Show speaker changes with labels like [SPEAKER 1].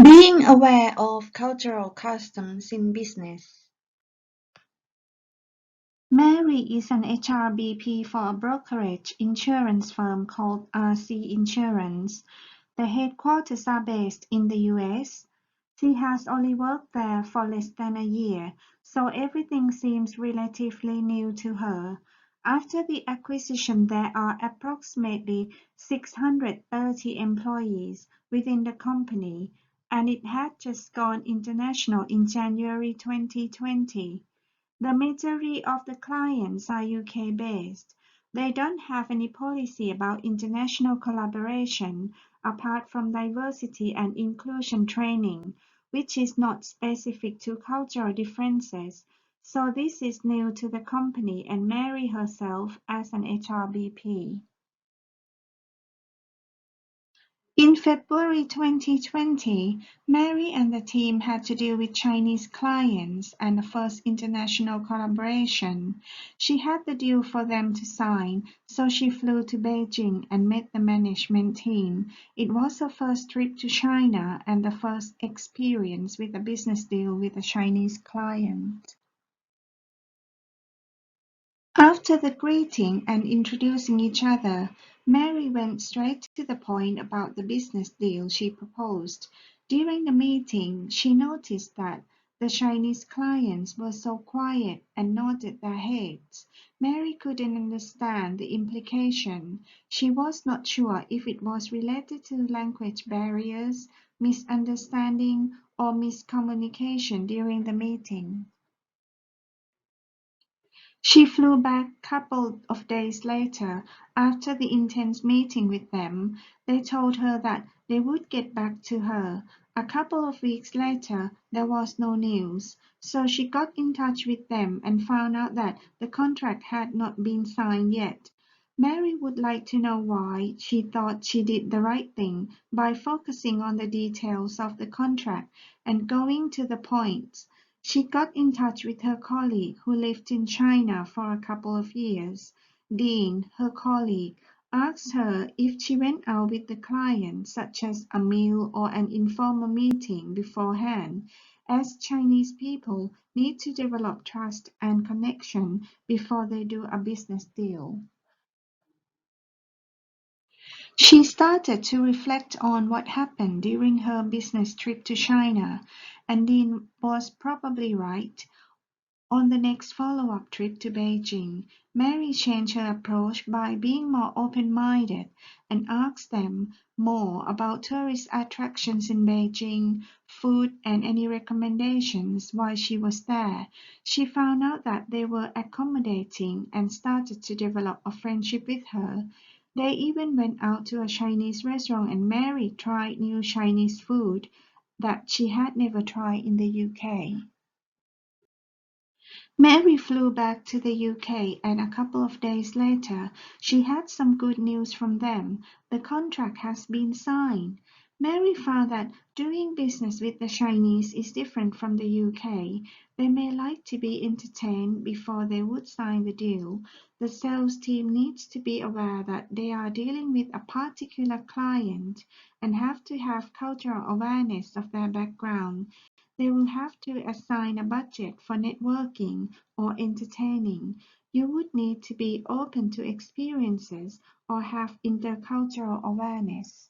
[SPEAKER 1] Being aware of cultural customs in business. Mary is an HRBP for a brokerage insurance firm called RC Insurance. The headquarters are based in the US. She has only worked there for less than a year, so everything seems relatively new to her. After the acquisition, there are approximately 630 employees within the company, and it had just gone international in January 2020. The majority of the clients are UK-based. They don't have any policy about international collaboration apart from diversity and inclusion training, which is not specific to cultural differences. So this is new to the company and Mary herself as an HRBP. In February 2020, Mary and the team had to deal with Chinese clients and the first international collaboration. She had the deal for them to sign, so she flew to Beijing and met the management team. It was her first trip to China and the first experience with a business deal with a Chinese client. After the greeting and introducing each other, Mary went straight to the point about the business deal she proposed. During the meeting, she noticed that the Chinese clients were so quiet and nodded their heads. Mary couldn't understand the implication. She was not sure if it was related to language barriers, misunderstanding, or miscommunication during the meeting. She flew back a couple of days later. After the intense meeting with them, they told her that they would get back to her. A couple of weeks later, there was no news, so she got in touch with them and found out that the contract had not been signed yet. Mary would like to know why. She thought she did the right thing by focusing on the details of the contract and going to the point. She got in touch with her colleague who lived in China for a couple of years. Dean, her colleague, asked her if she went out with the client, such as a meal or an informal meeting beforehand, as Chinese people need to develop trust and connection before they do a business deal. She started to reflect on what happened during her business trip to China, and Dean was probably right. On the next follow-up trip to Beijing, Mary changed her approach by being more open-minded and asked them more about tourist attractions in Beijing, food, and any recommendations while she was there. She found out that they were accommodating and started to develop a friendship with her. They even went out to a Chinese restaurant and Mary tried new Chinese food that she had never tried in the UK. Mary flew back to the UK and a couple of days later she had some good news from them. The contract has been signed. Mary found that doing business with the Chinese is different from the UK. They may like to be entertained before they would sign the deal. The sales team needs to be aware that they are dealing with a particular client and have to have cultural awareness of their background. They will have to assign a budget for networking or entertaining. You would need to be open to experiences or have intercultural awareness.